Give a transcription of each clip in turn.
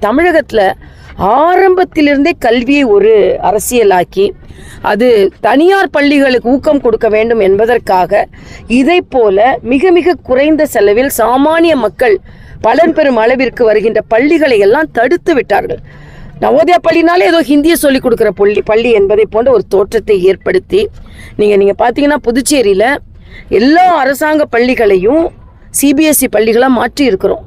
தமிழகத்துல ஆரம்பத்திலிருந்தே கல்வியை ஒரு அரசியலாக்கி அது தனியார் பள்ளிகளுக்கு ஊக்கம் கொடுக்க வேண்டும் என்பதற்காக இதை போல மிக மிக குறைந்த செலவில் சாமானிய மக்கள் பலன் பெறும் அளவிற்கு வருகின்ற பள்ளிகளை எல்லாம் தடுத்து விட்டார்கள். நவோதயா பள்ளினாலே ஏதோ ஹிந்தியை சொல்லிக் கொடுக்குற பள்ளி என்பதை போன்ற ஒரு தோற்றத்தை ஏற்படுத்தி நீங்க பார்த்தீங்கன்னா புதுச்சேரியில் எல்லா அரசாங்க பள்ளிகளையும் சிபிஎஸ்இ பள்ளிகளாக மாற்றி இருக்கிறோம்.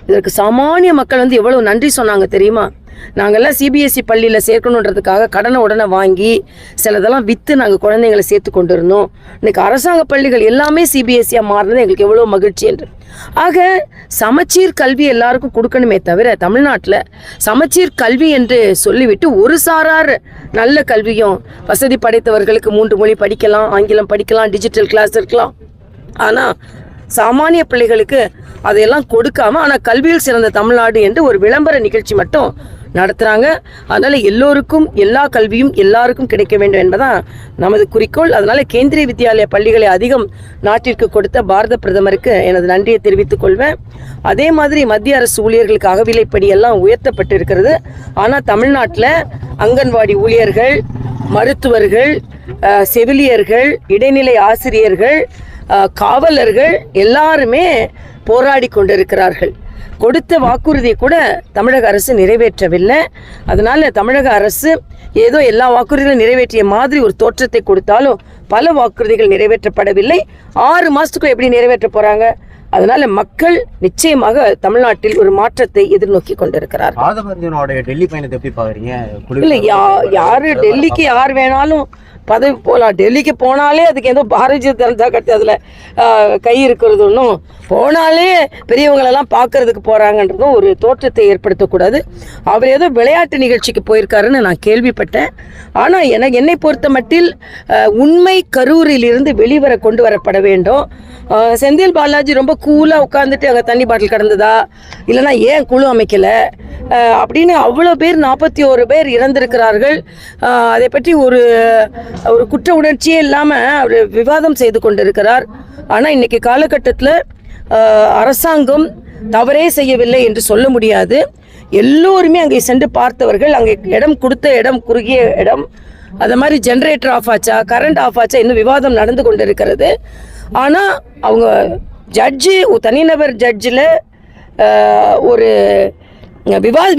இதற்கு சாமானிய மக்கள் எவ்வளவு நன்றி சொன்னாங்க தெரியுமா? நாங்கள்லாம் சிபிஎஸ்இ பள்ளியில் சேர்க்கணுன்றதுக்காக கடனை உடனே வாங்கி சிலதெல்லாம் விற்று நாங்கள் குழந்தைங்களை சேர்த்து கொண்டு இருந்தோம். இன்னைக்கு அரசாங்க பள்ளிகள் எல்லாமே சிபிஎஸ்சியாக மாறினது எங்களுக்கு எவ்வளோ மகிழ்ச்சி என்று. ஆக சமச்சீர் கல்வி எல்லாருக்கும் கொடுக்கணுமே தவிர தமிழ்நாட்டில் சமச்சீர் கல்வி என்று சொல்லிவிட்டு ஒரு சாரார் நல்ல கல்வியும் வசதி படைத்தவர்களுக்கு 3 மொழி படிக்கலாம், ஆங்கிலம் படிக்கலாம், டிஜிட்டல் கிளாஸ் இருக்கலாம். ஆனால் சாமானிய பிள்ளைகளுக்கு அதையெல்லாம் கொடுக்காம ஆனால் கல்வியில் சிறந்த தமிழ்நாடு என்று ஒரு விளம்பர நிகழ்ச்சி மட்டும் நடத்துகிறாங்க. அதனால் எல்லோருக்கும் எல்லா கல்வியும் எல்லாருக்கும் கிடைக்க வேண்டும் என்பதான் நமது குறிக்கோள். அதனால் கேந்திரிய வித்யாலய பள்ளிகளை அதிகம் நாட்டிற்கு கொடுத்த பாரத பிரதமருக்கு எனது நன்றியை தெரிவித்துக் கொள்வேன். அதே மாதிரி மத்திய அரசு ஊழியர்களுக்கு அகவிலைப்படி எல்லாம் உயர்த்தப்பட்டு இருக்கிறது. ஆனால் தமிழ்நாட்டில் அங்கன்வாடி ஊழியர்கள், மருத்துவர்கள், செவிலியர்கள், இடைநிலை ஆசிரியர்கள், காவலர்கள் எல்லாருமே போராடி கொண்டிருக்கிறார்கள். கொடுத்த வாக்குறுதியை கூட தமிழக அரசு நிறைவேற்றவில்லை. அதனால தமிழக அரசு ஏதோ எல்லா வாக்குறுதிகளும் நிறைவேற்றிய மாதிரி ஒரு தோற்றத்தை கொடுத்தாலும் பல வாக்குறுதிகள் நிறைவேற்றப்படவில்லை. 6 மாசத்துக்கும் எப்படி நிறைவேற்ற போறாங்க? அதனால மக்கள் நிச்சயமாக தமிழ்நாட்டில் ஒரு மாற்றத்தை எதிர்நோக்கி கொண்டிருக்கிறார். டெல்லி பயணத்தை எப்படி பாக்குறீங்க? இல்ல, யாரு டெல்லிக்கு யார் வேணாலும் பதவி போகலாம். டெல்லிக்கு போனாலே அதுக்கு ஏதோ பாரதிய ஜனதா கட்சி அதில் கை இருக்கிறது ஒன்றும், போனாலே பெரியவங்களெல்லாம் பார்க்கறதுக்கு போகிறாங்கன்றதும் ஒரு தோற்றத்தை ஏற்படுத்தக்கூடாது. அவர் ஏதோ விளையாட்டு நிகழ்ச்சிக்கு போயிருக்காருன்னு நான் கேள்விப்பட்டேன். ஆனால் என்னை பொறுத்த மட்டில் உண்மை கரூரிலிருந்து வெளிவர கொண்டு வரப்பட வேண்டும். செந்தில் பாலாஜி ரொம்ப கூலாக உட்காந்துட்டு அங்கே தண்ணி பாட்டில் கடந்ததா, இல்லைனா ஏன் குழு அமைக்கலை அப்படின்னு அவ்வளோ பேர் 41 பேர் இறந்திருக்கிறார்கள். அதை பற்றி ஒரு குற்ற உணர்ச்சியே இல்லாமல் அவர் விவாதம் செய்து கொண்டிருக்கிறார். ஆனால் இன்னைக்கு காலகட்டத்தில் அரசாங்கம் தவறே செய்யவில்லை என்று சொல்ல முடியாது. எல்லோருமே அங்கே சென்று பார்த்தவர்கள், அங்கே இடம் கொடுத்த இடம் குறுகிய இடம், அது மாதிரி ஜென்ரேட்டர் ஆஃப் ஆச்சா, கரண்ட் ஆஃப் ஆச்சா, இன்னும் விவாதம் நடந்து கொண்டிருக்கிறது. ஆனால் அவங்க ஜட்ஜு, தனிநபர் ஜட்ஜில் ஒரு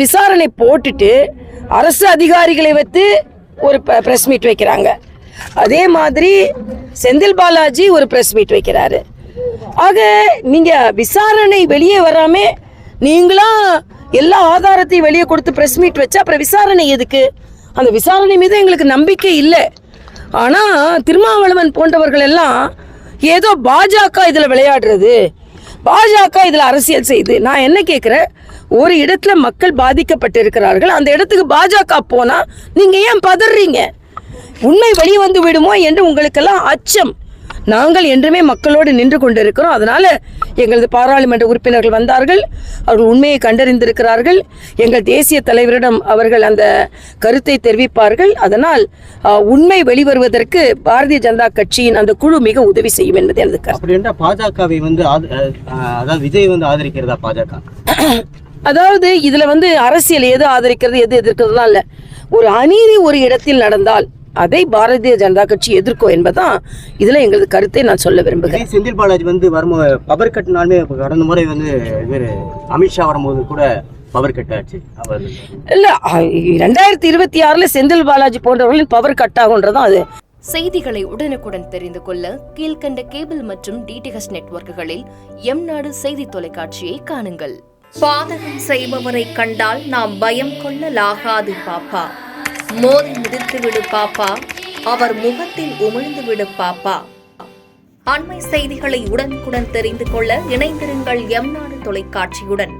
விசாரணை போட்டுட்டு அரசு அதிகாரிகளை வைத்து ஒரு ப்ரெஸ் மீட் வைக்கிறாங்க. அதே மாதிரி செந்தில் பாலாஜி ஒரு ப்ரெஸ் மீட் வைக்கிறாரு. ஆக நீங்க விசாரணை வெளியே வராம நீங்களா எல்லா ஆதாரத்தையும் வெளியே கொடுத்து ப்ரெஸ் மீட் வச்சா அப்புறம் விசாரணை எதுக்கு? அந்த விசாரணை மீது எங்களுக்கு நம்பிக்கை இல்லை. ஆனா திருமாவளவன் போன்றவர்கள் எல்லாம் ஏதோ பாஜக இதுல விளையாடுறது, பாஜக இதுல அரசியல் செய்து. நான் என்ன கேட்கிறேன், ஒரு இடத்துல மக்கள் பாதிக்கப்பட்டிருக்கிறார்கள், அந்த இடத்துக்கு பாஜக போனா நீங்க ஏன் பதறீங்க? உண்மை வெளியே வந்து விடுமோ என்று உங்களுக்கெல்லாம் அச்சம். நாங்கள் என்றுமே மக்களோடு நின்று கொண்டிருக்கிறோம். அதனால எங்களது பாராளுமன்ற உறுப்பினர்கள் வந்தார்கள், அவர்கள் உண்மையை கண்டறிந்திருக்கிறார்கள். எங்கள் தேசிய தலைவரிடம் அவர்கள் அந்த கருத்தை தெரிவிப்பார்கள். அதனால் உண்மை வெளிவருவதற்கு பாரதிய ஜனதா கட்சியின் அந்த குழு மிக உதவி செய்யும் என்பது எனது கருத்து. பாஜகவை அதாவது விஜய் ஆதரிக்கிறதா பாஜக? அதாவது இதுல அரசியல் எது ஆதரிக்கிறது எது எதிர்க்கிறதுலாம் இல்ல. ஒரு அநீதி ஒரு இடத்தில் நடந்தால் அதை பாரதிய ஜனதா கட்சி எதிர்க்கும் என்பதான் இதுல எங்களது கருத்தை நான் சொல்ல விரும்புகிறேன். செந்தில் பாலாஜி வரும்போது பவர் கட்னாலுமே கடந்த முறை அமித்ஷா வரும்போது கூட பவர் கட் ஆச்சு. இல்ல, 2026 செந்தில் பாலாஜி போன்றவர்களின் பவர் கட் ஆகுன்றதும் அது. செய்திகளை உடனுக்குடன் தெரிந்து கொள்ள கீழ்கண்ட கேபிள் மற்றும் டிடிஹெச் நெட்வொர்க்குகளில் எம்நாடு செய்தி தொலைக்காட்சியை காணுங்கள். பாதகம் செய்பவரை கண்டால் நாம் பயம் கொள்ளலாகாது பாப்பா. மோதி மிதித்து விடு பாப்பா, அவர் முகத்தில் உமிழ்ந்து விடு பாப்பா. அண்மை செய்திகளை உடனுக்குடன் தெரிந்து கொள்ள இணைந்திருங்கள் எம்நாடு தொலைக்காட்சியுடன்.